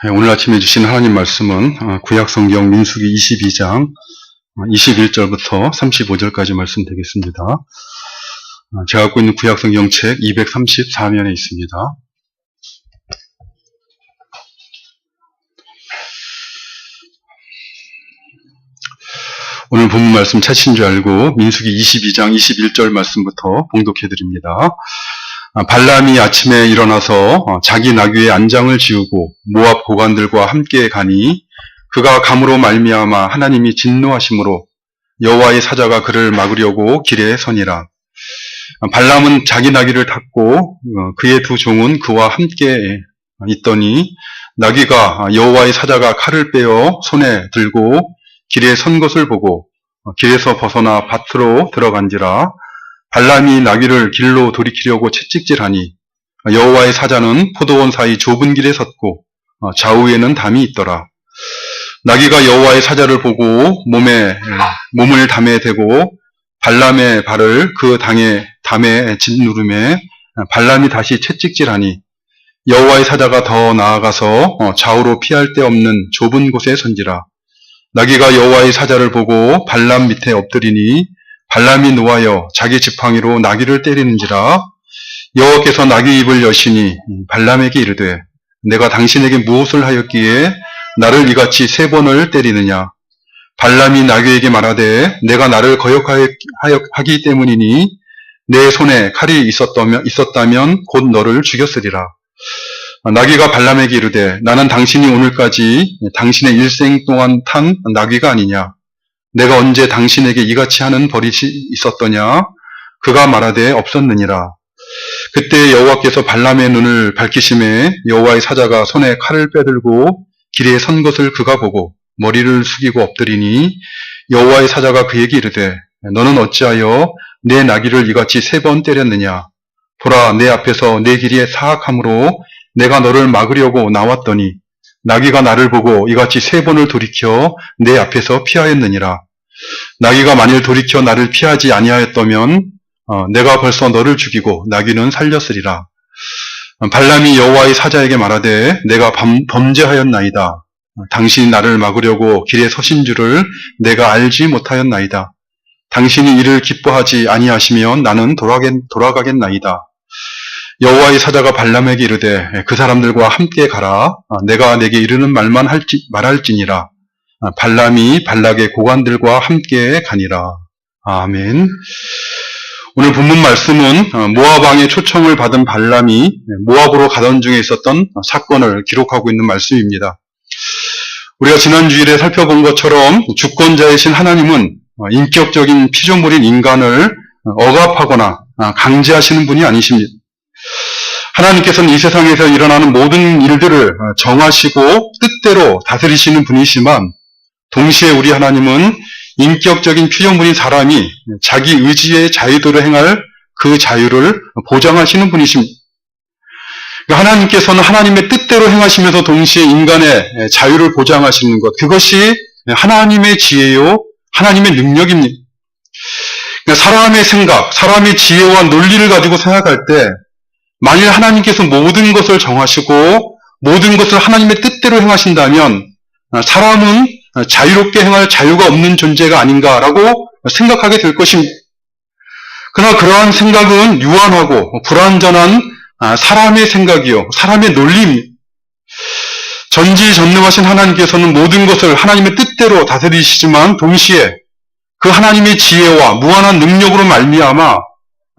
오늘 아침에 주신 하나님 말씀은 구약성경 민수기 22장 21절부터 35절까지 말씀 되겠습니다. 제가 갖고 있는 구약성경 책 234면에 있습니다. 오늘 본문 말씀 찾으신 줄 알고 민수기 22장 21절 말씀부터 봉독해 드립니다. 발람이 아침에 일어나서 자기 나귀의 안장을 지우고 모압 고관들과 함께 가니 그가 감으로 말미암아 하나님이 진노하심으로 여호와의 사자가 그를 막으려고 길에 서니라. 발람은 자기 나귀를 탔고 그의 두 종은 그와 함께 있더니 나귀가 여호와의 사자가 칼을 빼어 손에 들고 길에 선 것을 보고 길에서 벗어나 밭으로 들어간지라. 발람이 나귀를 길로 돌이키려고 채찍질하니 여호와의 사자는 포도원 사이 좁은 길에 섰고 좌우에는 담이 있더라. 나귀가 여호와의 사자를 보고 몸을 담에 대고 발람의 발을 그 담에 짓누르매 발람이 다시 채찍질하니 여호와의 사자가 더 나아가서 좌우로 피할 데 없는 좁은 곳에 선지라. 나귀가 여호와의 사자를 보고 발람 밑에 엎드리니 발람이 노하여 자기 지팡이로 나귀를 때리는지라. 여호와께서 나귀 입을 여시니 발람에게 이르되 내가 당신에게 무엇을 하였기에 나를 이같이 3번을 때리느냐. 발람이 나귀에게 말하되 내가 나를 거역하기 때문이니 내 손에 칼이 있었다면 곧 너를 죽였으리라. 나귀가 발람에게 이르되 나는 당신이 오늘까지 당신의 일생 동안 탄 나귀가 아니냐. 내가 언제 당신에게 이같이 하는 버릇이 있었더냐? 그가 말하되 없었느니라. 그때 여호와께서 발람의 눈을 밝히심에 여호와의 사자가 손에 칼을 빼들고 길에 선 것을 그가 보고 머리를 숙이고 엎드리니 여호와의 사자가 그에게 이르되 너는 어찌하여 내 나귀를 이같이 3번 때렸느냐? 보라, 내 앞에서 내 길이 사악함으로 내가 너를 막으려고 나왔더니 나귀가 나를 보고 이같이 3번을 돌이켜 내 앞에서 피하였느니라. 나귀가 만일 돌이켜 나를 피하지 아니하였다면 내가 벌써 너를 죽이고 나귀는 살렸으리라. 발람이 여호와의 사자에게 말하되 내가 범죄하였나이다. 당신이 나를 막으려고 길에 서신 줄을 내가 알지 못하였나이다. 당신이 이를 기뻐하지 아니하시면 나는 돌아가겠나이다. 여호와의 사자가 발람에게 이르되 그 사람들과 함께 가라. 내가 내게 이르는 말만 말할지니라. 발람이 발락의 고관들과 함께 가니라. 아멘. 오늘 본문 말씀은 모압 왕의 초청을 받은 발람이 모압으로 가던 중에 있었던 사건을 기록하고 있는 말씀입니다. 우리가 지난 주일에 살펴본 것처럼 주권자이신 하나님은 인격적인 피조물인 인간을 억압하거나 강제하시는 분이 아니십니다. 하나님께서는 이 세상에서 일어나는 모든 일들을 정하시고 뜻대로 다스리시는 분이시지만 동시에 우리 하나님은 인격적인 피조물인 사람이 자기 의지의 자유대로 행할 그 자유를 보장하시는 분이십니다. 하나님께서는 하나님의 뜻대로 행하시면서 동시에 인간의 자유를 보장하시는 것, 그것이 하나님의 지혜요, 하나님의 능력입니다. 사람의 생각, 사람의 지혜와 논리를 가지고 생각할 때 만일 하나님께서 모든 것을 정하시고 모든 것을 하나님의 뜻대로 행하신다면 사람은 자유롭게 행할 자유가 없는 존재가 아닌가라고 생각하게 될 것입니다. 그러나 그러한 생각은 유한하고 불완전한 사람의 생각이요, 사람의 논리입니다. 전지전능하신 하나님께서는 모든 것을 하나님의 뜻대로 다스리시지만 동시에 그 하나님의 지혜와 무한한 능력으로 말미암아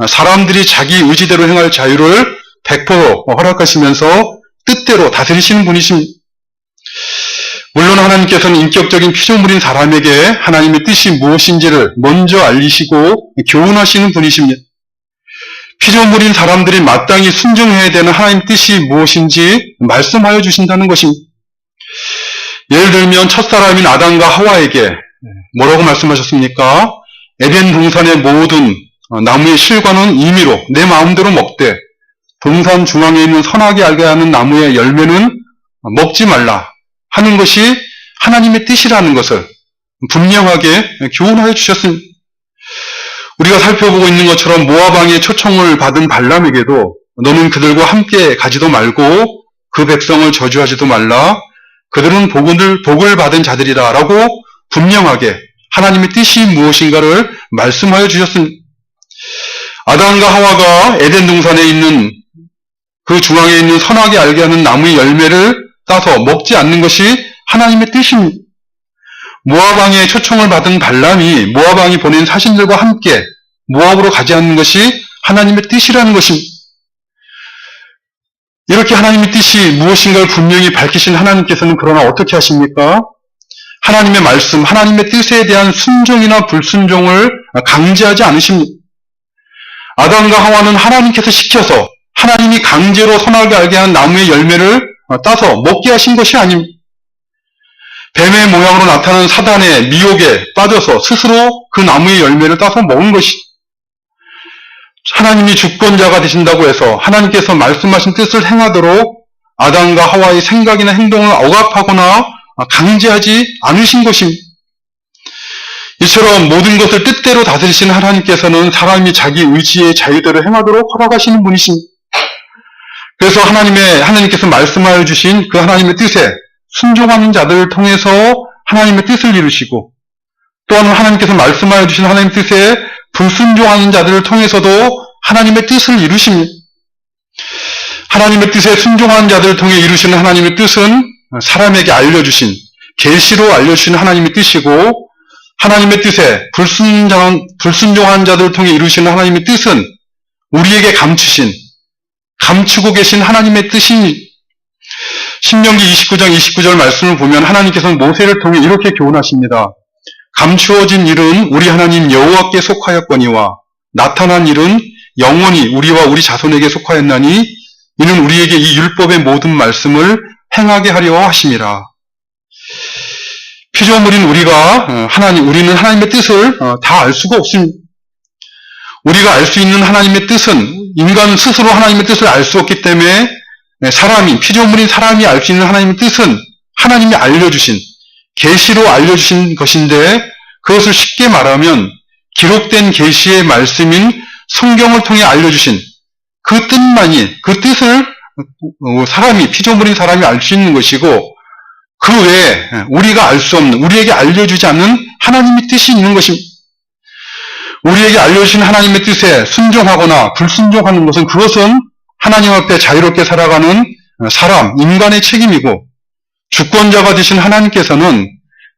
사람들이 자기 의지대로 행할 자유를 100% 허락하시면서 뜻대로 다스리시는 분이십니다. 물론 하나님께서는 인격적인 피조물인 사람에게 하나님의 뜻이 무엇인지를 먼저 알리시고 교훈하시는 분이십니다. 피조물인 사람들이 마땅히 순종해야 되는 하나님의 뜻이 무엇인지 말씀하여 주신다는 것입니다. 예를 들면 첫사람인 아담과 하와에게 뭐라고 말씀하셨습니까? 에덴 동산의 모든 나무의 실과는 임의로 내 마음대로 먹되 동산 중앙에 있는 선하게 알게 하는 나무의 열매는 먹지 말라 하는 것이 하나님의 뜻이라는 것을 분명하게 교훈하여 주셨습니다. 우리가 살펴보고 있는 것처럼 모압 왕의 초청을 받은 발람에게도 너는 그들과 함께 가지도 말고 그 백성을 저주하지도 말라, 그들은 복을 받은 자들이다 라고 분명하게 하나님의 뜻이 무엇인가를 말씀하여 주셨습니다. 아담과 하와가 에덴 동산에 있는 그 중앙에 있는 선하게 알게 하는 나무의 열매를 따서 먹지 않는 것이 하나님의 뜻입니다. 모압 왕의 초청을 받은 발람이 모압 왕이 보낸 사신들과 함께 모압으로 가지 않는 것이 하나님의 뜻이라는 것입니다. 이렇게 하나님의 뜻이 무엇인가를 분명히 밝히신 하나님께서는 그러나 어떻게 하십니까? 하나님의 말씀, 하나님의 뜻에 대한 순종이나 불순종을 강제하지 않으십니다. 아담과 하와는 하나님께서 시켜서 하나님이 강제로 선하게 알게 한 나무의 열매를 따서 먹게 하신 것이 아닙니다. 뱀의 모양으로 나타난 사단의 미혹에 빠져서 스스로 그 나무의 열매를 따서 먹은 것이, 하나님이 주권자가 되신다고 해서 하나님께서 말씀하신 뜻을 행하도록 아담과 하와의 생각이나 행동을 억압하거나 강제하지 않으신 것입니다. 이처럼 모든 것을 뜻대로 다스리시는 하나님께서는 사람이 자기 의지의 자유대로 행하도록 허락하시는 분이십니다. 그래서 하나님께서 말씀하여 주신 그 하나님의 뜻에 순종하는 자들을 통해서 하나님의 뜻을 이루시고, 또한 하나님께서 말씀하여 주신 하나님의 뜻에 불순종하는 자들을 통해서도 하나님의 뜻을 이루십니다. 하나님의 뜻에 순종하는 자들을 통해 이루시는 하나님의 뜻은 사람에게 알려주신, 계시로 알려주신 하나님의 뜻이고, 하나님의 뜻에 불순종하는 자들을 통해 이루시는 하나님의 뜻은 우리에게 감추고 계신 하나님의 뜻입니다. 신명기 29장 29절 말씀을 보면 하나님께서는 모세를 통해 이렇게 교훈하십니다. 감추어진 일은 우리 하나님 여호와께 속하였거니와 나타난 일은 영원히 우리와 우리 자손에게 속하였나니 이는 우리에게 이 율법의 모든 말씀을 행하게 하려 하심이라. 피조물인 우리는 하나님의 뜻을 다 알 수가 없습니다. 우리가 알 수 있는 하나님의 뜻은, 인간 스스로 하나님의 뜻을 알 수 없기 때문에 피조물인 사람이 알 수 있는 하나님의 뜻은 하나님이 알려주신, 계시로 알려주신 것인데, 그것을 쉽게 말하면 기록된 계시의 말씀인 성경을 통해 알려주신 그 뜻을 피조물인 사람이 알 수 있는 것이고, 그 외에 우리가 알 수 없는, 우리에게 알려주지 않는 하나님의 뜻이 있는 것입니다. 우리에게 알려주신 하나님의 뜻에 순종하거나 불순종하는 그것은 하나님 앞에 자유롭게 살아가는 인간의 책임이고, 주권자가 되신 하나님께서는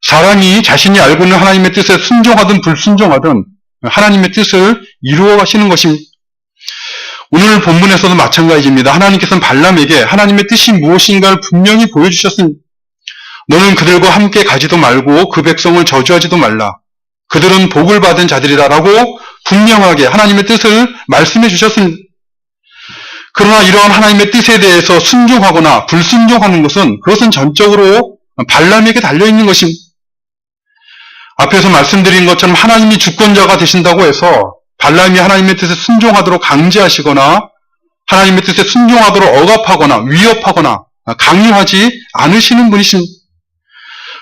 사람이 자신이 알고 있는 하나님의 뜻에 순종하든 불순종하든 하나님의 뜻을 이루어 가시는 것입니다. 오늘 본문에서도 마찬가지입니다. 하나님께서는 발람에게 하나님의 뜻이 무엇인가를 분명히 보여주셨습니다. 너는 그들과 함께 가지도 말고 그 백성을 저주하지도 말라. 그들은 복을 받은 자들이다라고 분명하게 하나님의 뜻을 말씀해 주셨습니다. 그러나 이러한 하나님의 뜻에 대해서 순종하거나 불순종하는 그것은 전적으로 발람에게 달려있는 것입니다. 앞에서 말씀드린 것처럼 하나님이 주권자가 되신다고 해서 발람이 하나님의 뜻에 순종하도록 강제하시거나 하나님의 뜻에 순종하도록 억압하거나 위협하거나 강요하지 않으시는 분이십니다.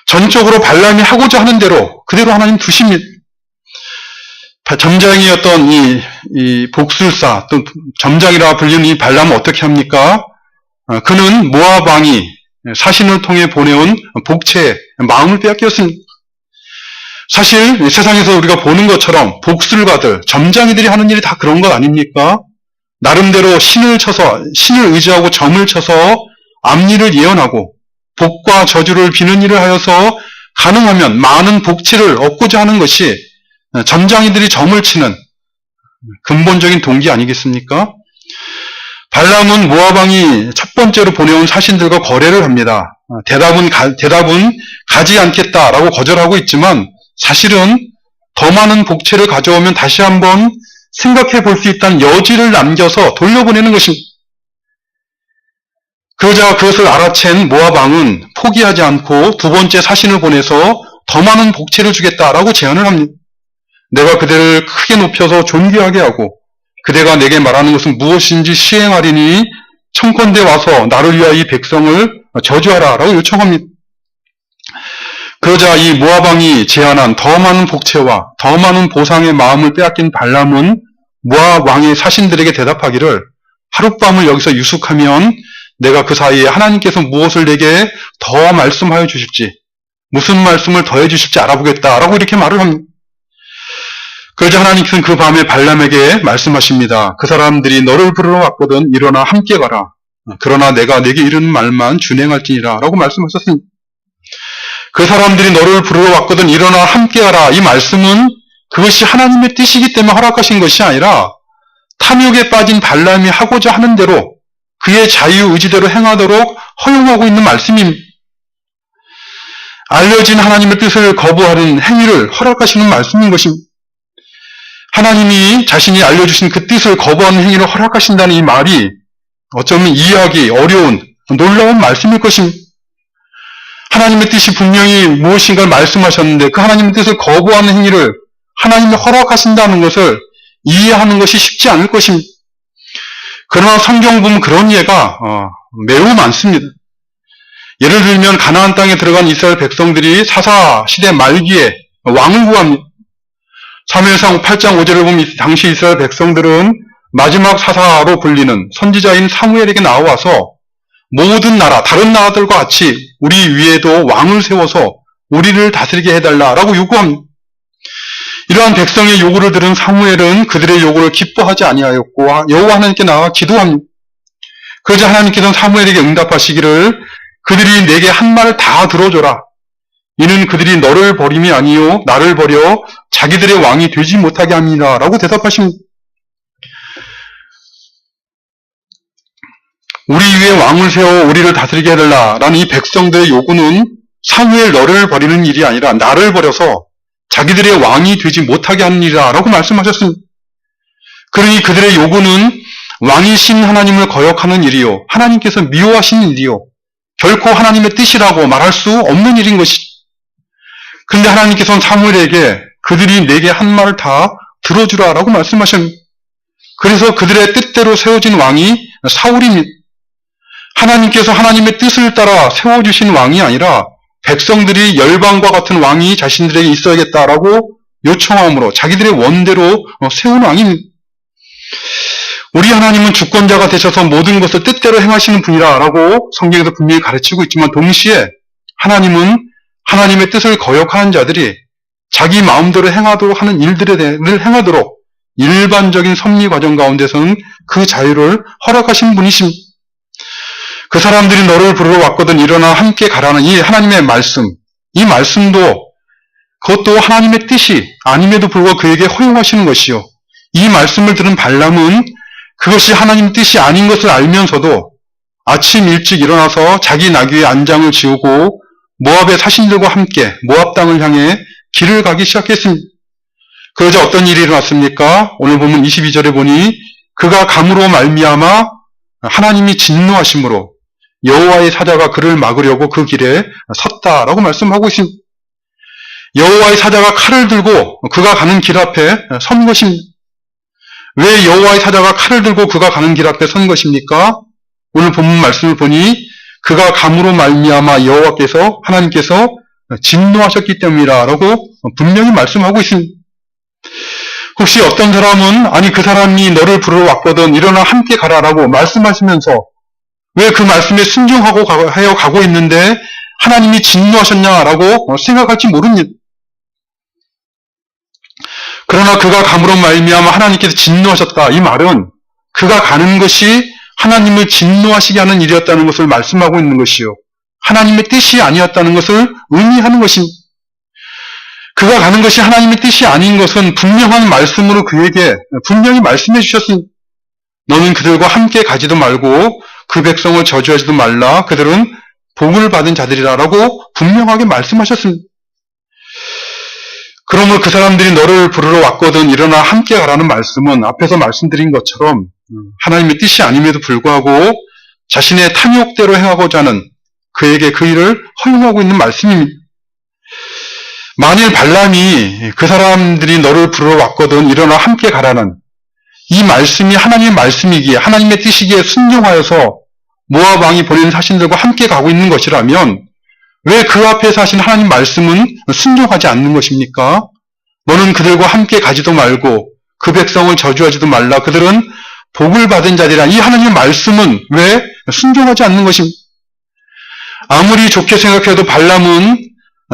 전적으로 발람이 하고자 하는 대로 그대로 하나님 두십니다. 점장이었던 이 복술사, 또 점장이라 불리는 이 발람은 어떻게 합니까? 그는 모압 왕이 사신을 통해 보내온 복채에 마음을 빼앗겼습니다. 사실 세상에서 우리가 보는 것처럼 복술가들, 점장이들이 하는 일이 다 그런 것 아닙니까? 나름대로 신을 의지하고 점을 쳐서 앞일을 예언하고 복과 저주를 비는 일을 하여서 가능하면 많은 복치를 얻고자 하는 것이 점장이들이 점을 치는 근본적인 동기 아니겠습니까? 발람은 모압 왕이 첫 번째로 보내온 사신들과 거래를 합니다. 대답은 가지 않겠다라고 거절하고 있지만 사실은 더 많은 복채를 가져오면 다시 한번 생각해 볼 수 있다는 여지를 남겨서 돌려보내는 것입니다. 그러자 그것을 알아챈 모압 왕은 포기하지 않고 두 번째 사신을 보내서 더 많은 복채를 주겠다라고 제안을 합니다. 내가 그대를 크게 높여서 존귀하게 하고 그대가 내게 말하는 것은 무엇인지 시행하리니 청컨대 와서 나를 위하여 이 백성을 저주하라 라고 요청합니다. 그러자 이 모압 왕이 제안한 더 많은 복채와 더 많은 보상의 마음을 빼앗긴 발람은 모압 왕의 사신들에게 대답하기를 하룻밤을 여기서 유숙하면 내가 그 사이에 하나님께서 무엇을 내게 더 말씀하여 주실지, 무슨 말씀을 더해 주실지 알아보겠다라고 이렇게 말을 합니다. 그러자 하나님께서는 그 밤에 발람에게 말씀하십니다. 그 사람들이 너를 부르러 왔거든 일어나 함께 가라. 그러나 내가 내게 이르는 말만 준행할지니라 라고 말씀하셨습니다. 그 사람들이 너를 부르러 왔거든 일어나 함께 가라. 이 말씀은 그것이 하나님의 뜻이기 때문에 허락하신 것이 아니라 탐욕에 빠진 발람이 하고자 하는 대로 그의 자유의지대로 행하도록 허용하고 있는 말씀입니다. 알려진 하나님의 뜻을 거부하는 행위를 허락하시는 말씀인 것입니다. 하나님이 자신이 알려주신 그 뜻을 거부하는 행위를 허락하신다는 이 말이 어쩌면 이해하기 어려운 놀라운 말씀일 것입니다. 하나님의 뜻이 분명히 무엇인가를 말씀하셨는데 그 하나님의 뜻을 거부하는 행위를 하나님이 허락하신다는 것을 이해하는 것이 쉽지 않을 것입니다. 그러나 성경 보면 그런 예가 매우 많습니다. 예를 들면 가나안 땅에 들어간 이스라엘 백성들이 사사 시대 말기에 왕을 구합니다. 사무엘상 8장 5절을 보면 당시 이스라엘 백성들은 마지막 사사로 불리는 선지자인 사무엘에게 나와서 모든 나라, 다른 나라들과 같이 우리 위에도 왕을 세워서 우리를 다스리게 해달라라고 요구합니다. 이러한 백성의 요구를 들은 사무엘은 그들의 요구를 기뻐하지 아니하였고 여호와 하나님께 나아가 기도합니다. 그러자 하나님께서는 사무엘에게 응답하시기를 그들이 내게 한 말을 다 들어줘라. 이는 그들이 너를 버림이 아니요 나를 버려 자기들의 왕이 되지 못하게 합니다. 라고 대답하십니다. 우리 위에 왕을 세워 우리를 다스리게 해달라 라는 이 백성들의 요구는 사무엘 너를 버리는 일이 아니라 나를 버려서 자기들의 왕이 되지 못하게 하는 일이다 라고 말씀하셨습니다. 그러니 그들의 요구는 왕이신 하나님을 거역하는 일이요 하나님께서 미워하시는 일이요 결코 하나님의 뜻이라고 말할 수 없는 일인 것이죠. 그런데 하나님께서는 사무엘에게 그들이 내게 한 말을 다 들어주라 라고 말씀하셨습니다. 그래서 그들의 뜻대로 세워진 왕이 사울입니다. 하나님께서 하나님의 뜻을 따라 세워주신 왕이 아니라 백성들이 열방과 같은 왕이 자신들에게 있어야겠다라고 요청함으로 자기들의 원대로 세운 왕입니다. 우리 하나님은 주권자가 되셔서 모든 것을 뜻대로 행하시는 분이라고 성경에서 분명히 가르치고 있지만 동시에 하나님은 하나님의 뜻을 거역하는 자들이 자기 마음대로 행하도록 하는 일들을 행하도록 일반적인 섭리 과정 가운데서는 그 자유를 허락하신 분이십니다. 그 사람들이 너를 부르러 왔거든 일어나 함께 가라는 이 하나님의 말씀, 이 말씀도 그것도 하나님의 뜻이 아님에도 불구하고 그에게 허용하시는 것이요. 이 말씀을 들은 발람은 그것이 하나님 뜻이 아닌 것을 알면서도 아침 일찍 일어나서 자기 나귀의 안장을 지우고 모압의 사신들과 함께 모압 땅을 향해 길을 가기 시작했습니다. 그러자 어떤 일이 일어났습니까? 오늘 보면 22절에 보니 그가 감으로 말미암아 하나님이 진노하심으로 여호와의 사자가 그를 막으려고 그 길에 섰다라고 말씀하고 있습니다. 여호와의 사자가 칼을 들고 그가 가는 길 앞에 선 것입니다. 왜 여호와의 사자가 칼을 들고 그가 가는 길 앞에 선 것입니까? 오늘 본문 말씀을 보니 그가 감으로 말미암아 여호와께서 하나님께서 진노하셨기 때문이라고 분명히 말씀하고 있습니다. 혹시 어떤 사람은 아니 그 사람이 너를 부르러 왔거든 일어나 함께 가라라고 말씀하시면서 왜 그 말씀에 순종하고 가고 있는데 하나님이 진노하셨냐라고 생각할지 모릅니다. 그러나 그가 감으로 말미암아 하나님께서 진노하셨다. 이 말은 그가 가는 것이 하나님을 진노하시게 하는 일이었다는 것을 말씀하고 있는 것이요. 하나님의 뜻이 아니었다는 것을 의미하는 것입니다. 그가 가는 것이 하나님의 뜻이 아닌 것은 분명한 말씀으로 그에게 분명히 말씀해 주셨습니다. 너는 그들과 함께 가지도 말고 그 백성을 저주하지도 말라. 그들은 복을 받은 자들이라라고 분명하게 말씀하셨습니다. 그러므로 그 사람들이 너를 부르러 왔거든 일어나 함께 가라는 말씀은 앞에서 말씀드린 것처럼 하나님의 뜻이 아님에도 불구하고 자신의 탐욕대로 행하고자 하는 그에게 그 일을 허용하고 있는 말씀입니다. 만일 발람이 그 사람들이 너를 부르러 왔거든 일어나 함께 가라는 이 말씀이 하나님의 말씀이기에 하나님의 뜻이기에 순종하여서 모압 왕이 보내는 사신들과 함께 가고 있는 것이라면 왜 그 앞에서 하신 하나님 말씀은 순종하지 않는 것입니까? 너는 그들과 함께 가지도 말고 그 백성을 저주하지도 말라. 그들은 복을 받은 자들이라. 이 하나님의 말씀은 왜 순종하지 않는 것입니다. 아무리 좋게 생각해도 발람은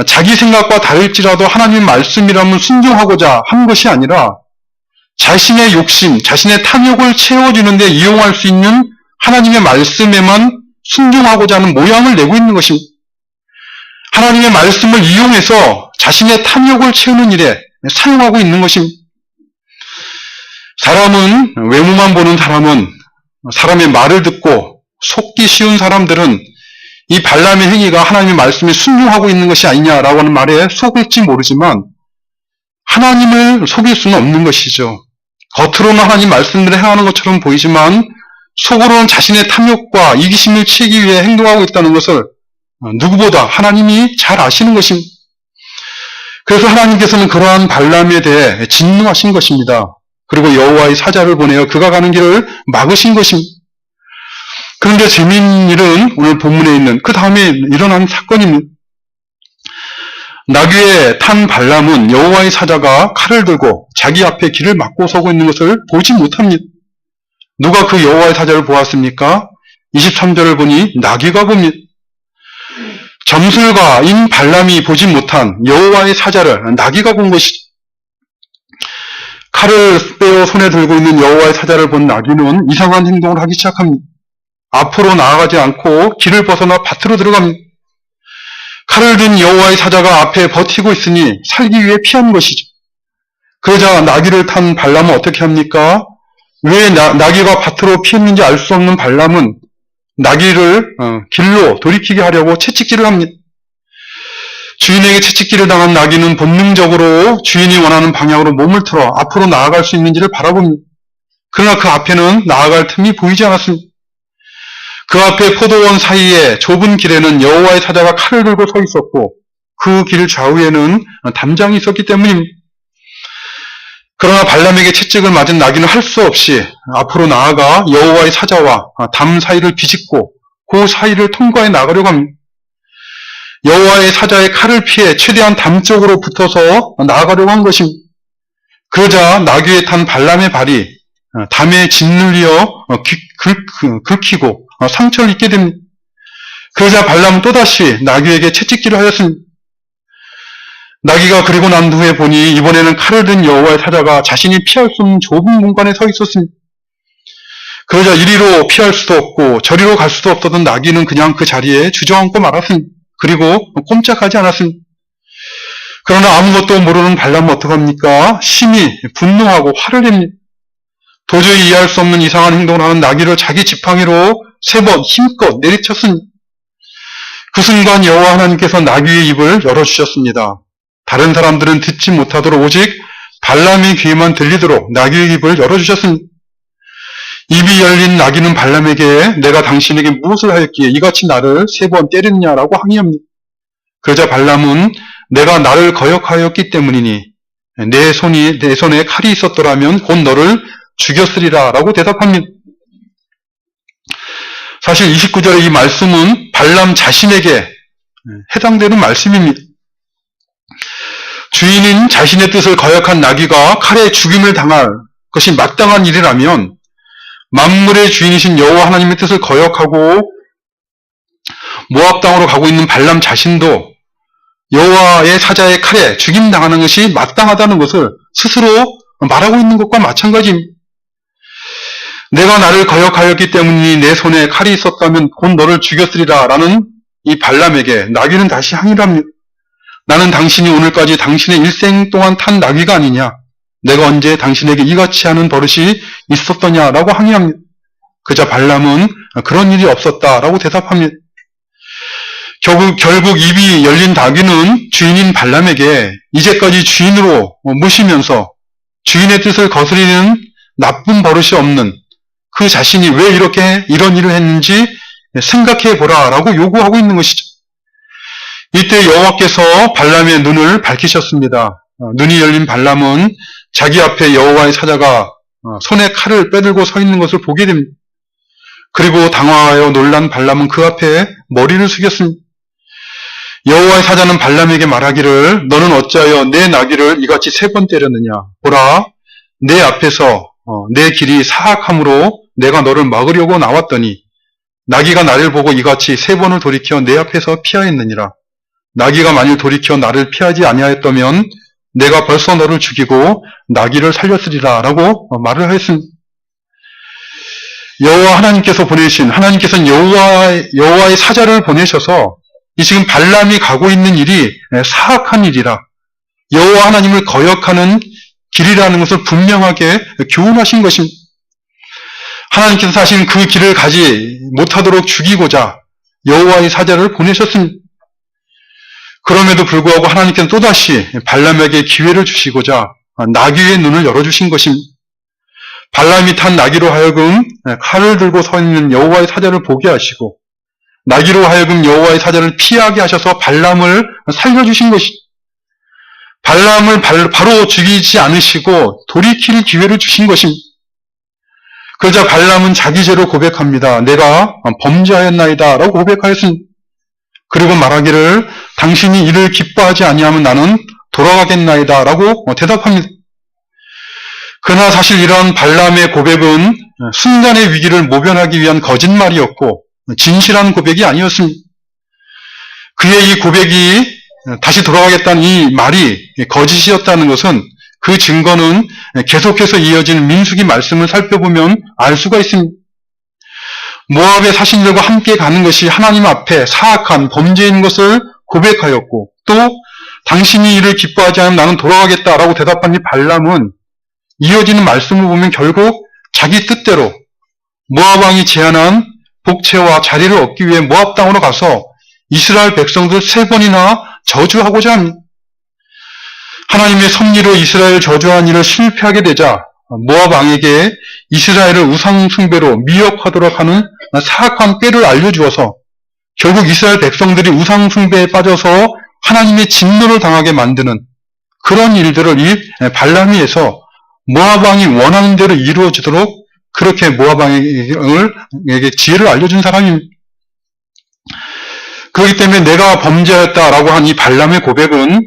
자기 생각과 다를지라도 하나님의 말씀이라면 순종하고자 한 것이 아니라 자신의 욕심, 자신의 탐욕을 채워주는 데 이용할 수 있는 하나님의 말씀에만 순종하고자 하는 모양을 내고 있는 것입니다. 하나님의 말씀을 이용해서 자신의 탐욕을 채우는 일에 사용하고 있는 것입니다. 사람은, 외모만 보는 사람은, 사람의 말을 듣고 속기 쉬운 사람들은 이 발람의 행위가 하나님의 말씀에 순종하고 있는 것이 아니냐라고 하는 말에 속을지 모르지만 하나님을 속일 수는 없는 것이죠. 겉으로는 하나님 말씀대로 행하는 것처럼 보이지만 속으로는 자신의 탐욕과 이기심을 치기 위해 행동하고 있다는 것을 누구보다 하나님이 잘 아시는 것입니다. 그래서 하나님께서는 그러한 발람에 대해 진노하신 것입니다. 그리고 여호와의 사자를 보내어 그가 가는 길을 막으신 것입니다. 그런데 재미있는 일은 오늘 본문에 있는 그 다음에 일어난 사건입니다. 나귀에 탄 발람은 여호와의 사자가 칼을 들고 자기 앞에 길을 막고 서고 있는 것을 보지 못합니다. 누가 그 여호와의 사자를 보았습니까? 23절을 보니 나귀가 봅니다. 점술가인 발람이 보지 못한 여호와의 사자를 나귀가 본 것이죠. 칼을 빼어 손에 들고 있는 여호와의 사자를 본 나귀는 이상한 행동을 하기 시작합니다. 앞으로 나아가지 않고 길을 벗어나 밭으로 들어갑니다. 칼을 든 여호와의 사자가 앞에 버티고 있으니 살기 위해 피한 것이죠. 그러자 나귀를 탄 발람은 어떻게 합니까? 왜 나귀가 밭으로 피했는지 알 수 없는 발람은 나귀를 길로 돌이키게 하려고 채찍질을 합니다. 주인에게 채찍질을 당한 나귀는 본능적으로 주인이 원하는 방향으로 몸을 틀어 앞으로 나아갈 수 있는지를 바라봅니다. 그러나 그 앞에는 나아갈 틈이 보이지 않았습니다. 그 앞에 포도원 사이에 좁은 길에는 여호와의 사자가 칼을 들고 서 있었고 그 길 좌우에는 담장이 있었기 때문입니다. 그러나 발람에게 채찍을 맞은 나귀는 할 수 없이 앞으로 나아가 여호와의 사자와 담 사이를 비집고 그 사이를 통과해 나가려고 합니다. 여호와의 사자의 칼을 피해 최대한 담 쪽으로 붙어서 나아가려고 한 것입니다. 그러자 나귀에 탄 발람의 발이 담에 짓눌려 긁히고 상처를 입게 됩니다. 그러자 발람은 또다시 나귀에게 채찍질을 하였습니다. 나귀가 그리고 난 후에 보니 이번에는 칼을 든 여호와의 사자가 자신이 피할 수 없는 좁은 공간에 서 있었습니다. 그러자 이리로 피할 수도 없고 저리로 갈 수도 없던 나귀는 그냥 그 자리에 주저앉고 말았습니다. 그리고 꼼짝하지 않았습니다. 그러나 아무것도 모르는 발람은 어떡합니까? 심히 분노하고 화를 냅니다. 도저히 이해할 수 없는 이상한 행동을 하는 나귀를 자기 지팡이로 3번 힘껏 내리쳤습니다. 그 순간 여호와 하나님께서 나귀의 입을 열어주셨습니다. 다른 사람들은 듣지 못하도록 오직 발람의 귀에만 들리도록 나귀의 입을 열어주셨습니다. 입이 열린 나귀는 발람에게 내가 당신에게 무엇을 하였기에 이같이 나를 3번 때렸냐라고 항의합니다. 그러자 발람은 내가 나를 거역하였기 때문이니 내 손에 칼이 있었더라면 곧 너를 죽였으리라 라고 대답합니다. 사실 29절의 이 말씀은 발람 자신에게 해당되는 말씀입니다. 주인인 자신의 뜻을 거역한 나귀가 칼에 죽임을 당할 것이 마땅한 일이라면 만물의 주인이신 여호와 하나님의 뜻을 거역하고 모압 땅으로 가고 있는 발람 자신도 여호와의 사자의 칼에 죽임당하는 것이 마땅하다는 것을 스스로 말하고 있는 것과 마찬가지입니다. 내가 나를 거역하였기 때문이니 내 손에 칼이 있었다면 곧 너를 죽였으리라 라는 이 발람에게 나귀는 다시 항의를 합니다. 나는 당신이 오늘까지 당신의 일생 동안 탄 나귀가 아니냐? 내가 언제 당신에게 이같이 하는 버릇이 있었더냐라고 항의합니다. 그자 발람은 그런 일이 없었다라고 대답합니다. 결국 입이 열린 나귀는 주인인 발람에게 이제까지 주인으로 모시면서 주인의 뜻을 거스리는 나쁜 버릇이 없는 그 자신이 왜 이런 일을 했는지 생각해 보라라고 요구하고 있는 것이죠. 이때 여호와께서 발람의 눈을 밝히셨습니다. 눈이 열린 발람은 자기 앞에 여호와의 사자가 손에 칼을 빼들고 서 있는 것을 보게 됩니다. 그리고 당황하여 놀란 발람은 그 앞에 머리를 숙였습니다. 여호와의 사자는 발람에게 말하기를 너는 어찌하여 내 나귀를 이같이 3번 때렸느냐? 보라, 내 앞에서 내 길이 사악함으로 내가 너를 막으려고 나왔더니 나귀가 나를 보고 이같이 3번을 돌이켜 내 앞에서 피하였느니라. 나귀가 만일 돌이켜 나를 피하지 아니하였다면 내가 벌써 너를 죽이고 나귀를 살렸으리라 라고 말을 하였습니다. 여호와 하나님께서 보내신, 하나님께서는 여호와의 사자를 보내셔서 이 지금 발람이 가고 있는 일이 사악한 일이라, 여호와 하나님을 거역하는 길이라는 것을 분명하게 교훈하신 것입니다. 하나님께서 사실 그 길을 가지 못하도록 죽이고자 여호와의 사자를 보내셨습니다. 그럼에도 불구하고 하나님께서 또다시 발람에게 기회를 주시고자 나귀의 눈을 열어주신 것입니다. 발람이 탄 나귀로 하여금 칼을 들고 서 있는 여호와의 사자를 보게 하시고, 나귀로 하여금 여호와의 사자를 피하게 하셔서 발람을 살려주신 것입니다. 발람을 바로 죽이지 않으시고 돌이킬 기회를 주신 것입니다. 그러자 발람은 자기 죄로 고백합니다. 내가 범죄하였나이다 라고 고백하였습니다. 그리고 말하기를 당신이 이를 기뻐하지 아니하면 나는 돌아가겠나이다 라고 대답합니다. 그러나 사실 이러한 발람의 고백은 순간의 위기를 모면하기 위한 거짓말이었고 진실한 고백이 아니었습니다. 그의 이 고백이 다시 돌아가겠다는 이 말이 거짓이었다는 것은, 그 증거는 계속해서 이어지는 민수기 말씀을 살펴보면 알 수가 있습니다. 모압의 사신들과 함께 가는 것이 하나님 앞에 사악한 범죄인 것을 고백하였고, 또 당신이 이를 기뻐하지 않으면 나는 돌아가겠다라고 대답한 이 발람은 이어지는 말씀을 보면 결국 자기 뜻대로 모압 왕이 제안한 복채와 자리를 얻기 위해 모압 땅으로 가서 이스라엘 백성들 3번이나 저주하고자 합니다. 하나님의 섭리로 이스라엘 저주한 일을 실패하게 되자 모압 왕에게 이스라엘을 우상 숭배로 미혹하도록 하는 사악한 꾀를 알려주어서 결국 이스라엘 백성들이 우상 숭배에 빠져서 하나님의 진노를 당하게 만드는 그런 일들을 이 발람이 해서 모압 왕이 원하는 대로 이루어지도록 그렇게 모압 왕에게 지혜를 알려준 사람입니다. 그렇기 때문에 내가 범죄하였다라고 한 이 발람의 고백은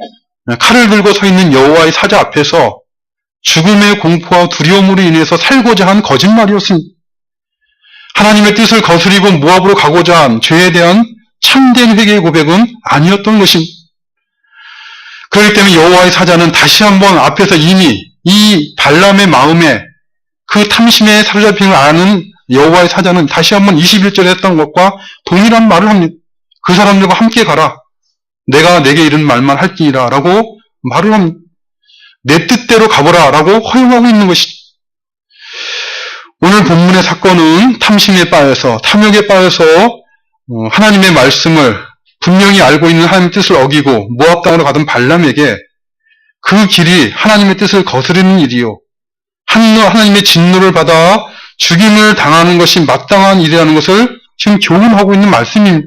칼을 들고 서 있는 여호와의 사자 앞에서 죽음의 공포와 두려움으로 인해서 살고자 한 거짓말이었습니다. 하나님의 뜻을 거스리고 모압으로 가고자 한 죄에 대한 참된 회개의 고백은 아니었던 것입니다. 그렇기 때문에 여호와의 사자는 다시 한번 앞에서 이미 이 발람의 마음에 그 탐심에 사로잡힘을 아는 여호와의 사자는 다시 한번 21절에 했던 것과 동일한 말을 합니다. 그 사람들과 함께 가라. 내가 내게 이런 말만 할지니라 라고 말을 합니다. 내 뜻대로 가보라 라고 허용하고 있는 것이죠. 오늘 본문의 사건은 탐심에 빠져서, 탐욕에 빠져서 하나님의 말씀을 분명히 알고 있는 하나님의 뜻을 어기고 모압 땅으로 가던 발람에게 그 길이 하나님의 뜻을 거스르는 일이요, 하나님의 진노를 받아 죽임을 당하는 것이 마땅한 일이라는 것을 지금 교훈하고 있는 말씀입니다.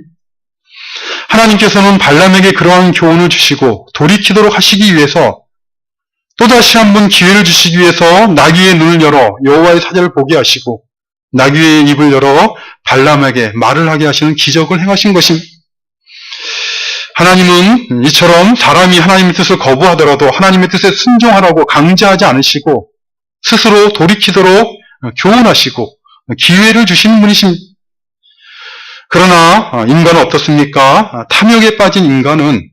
하나님께서는 발람에게 그러한 교훈을 주시고 돌이키도록 하시기 위해서 또다시 한번 기회를 주시기 위해서 나귀의 눈을 열어 여호와의 사자를 보게 하시고 나귀의 입을 열어 발람에게 말을 하게 하시는 기적을 행하신 것입니다. 하나님은 이처럼 사람이 하나님의 뜻을 거부하더라도 하나님의 뜻에 순종하라고 강제하지 않으시고 스스로 돌이키도록 교훈하시고 기회를 주시는 분이십니다. 그러나 인간은 어떻습니까? 탐욕에 빠진 인간은,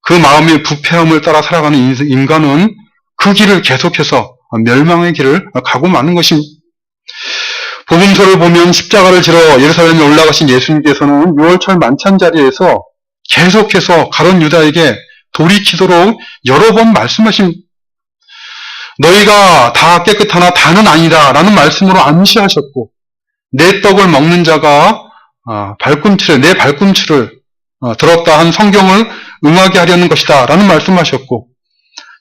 그 마음의 부패함을 따라 살아가는 인간은 그 길을 계속해서 멸망의 길을 가고 마는 것입니다. 복음서를 보면 십자가를 지러 예루살렘에 올라가신 예수님께서는 6월절 만찬 자리에서 계속해서 가룟 유다에게 돌이키도록 여러 번 말씀하십니다. 너희가 다 깨끗하나 다는 아니다 라는 말씀으로 암시하셨고, 내 떡을 먹는 자가 내 발꿈치를 들었다 한 성경을 응하게 하려는 것이다 라는 말씀하셨고,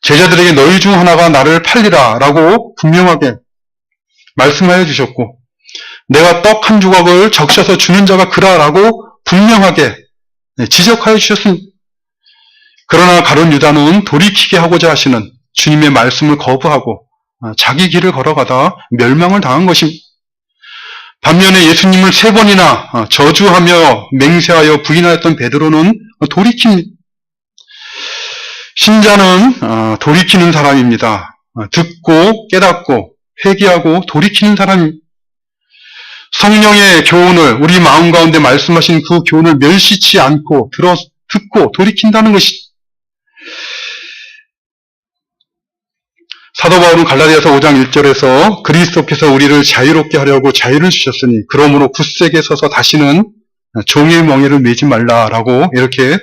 제자들에게 너희 중 하나가 나를 팔리라 라고 분명하게 말씀하여 주셨고, 내가 떡 한 조각을 적셔서 주는 자가 그라 라고 분명하게 지적하여 주셨습니다. 그러나 가룟 유다는 돌이키게 하고자 하시는 주님의 말씀을 거부하고 자기 길을 걸어가다 멸망을 당한 것입니다. 반면에 예수님을 3번이나 저주하며 맹세하여 부인하였던 베드로는 돌이킵니다. 신자는 돌이키는 사람입니다. 듣고 깨닫고 회개하고 돌이키는 사람입니다. 성령의 교훈을 우리 마음 가운데 말씀하신 그 교훈을 멸시치 않고 듣고 돌이킨다는 것이 사도 바울은 갈라디아서 5장 1절에서 그리스도께서 우리를 자유롭게 하려고 자유를 주셨으니 그러므로 굳세게 서서 다시는 종의 멍에를 매지 말라라고 이렇게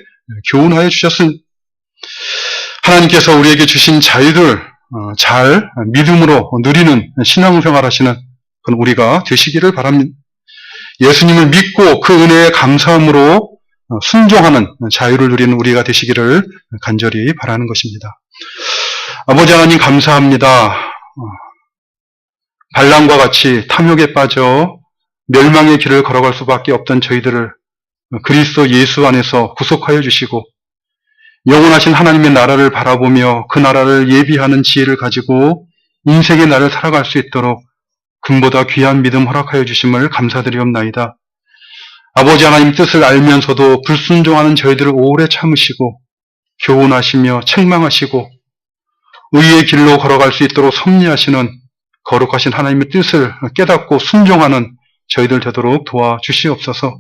교훈하여 주셨으니 하나님께서 우리에게 주신 자유를 잘 믿음으로 누리는 신앙생활 하시는 그건 우리가 되시기를 바랍니다. 예수님을 믿고 그 은혜에 감사함으로 순종하는 자유를 누리는 우리가 되시기를 간절히 바라는 것입니다. 아버지 하나님 감사합니다. 발람과 같이 탐욕에 빠져 멸망의 길을 걸어갈 수밖에 없던 저희들을 그리스도 예수 안에서 구속하여 주시고 영원하신 하나님의 나라를 바라보며 그 나라를 예비하는 지혜를 가지고 인생의 날을 살아갈 수 있도록 금보다 귀한 믿음 허락하여 주심을 감사드리옵나이다. 아버지 하나님 뜻을 알면서도 불순종하는 저희들을 오래 참으시고 교훈하시며 책망하시고 의의 길로 걸어갈 수 있도록 섭리하시는 거룩하신 하나님의 뜻을 깨닫고 순종하는 저희들 되도록 도와주시옵소서.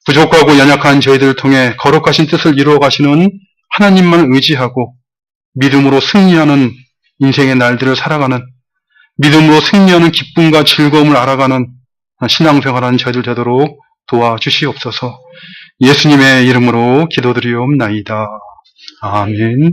부족하고 연약한 저희들을 통해 거룩하신 뜻을 이루어 가시는 하나님만 의지하고 믿음으로 승리하는 인생의 날들을 살아가는 믿음으로 승리하는 기쁨과 즐거움을 알아가는 신앙생활하는 저희들 되도록 도와주시옵소서. 예수님의 이름으로 기도드리옵나이다. 아멘.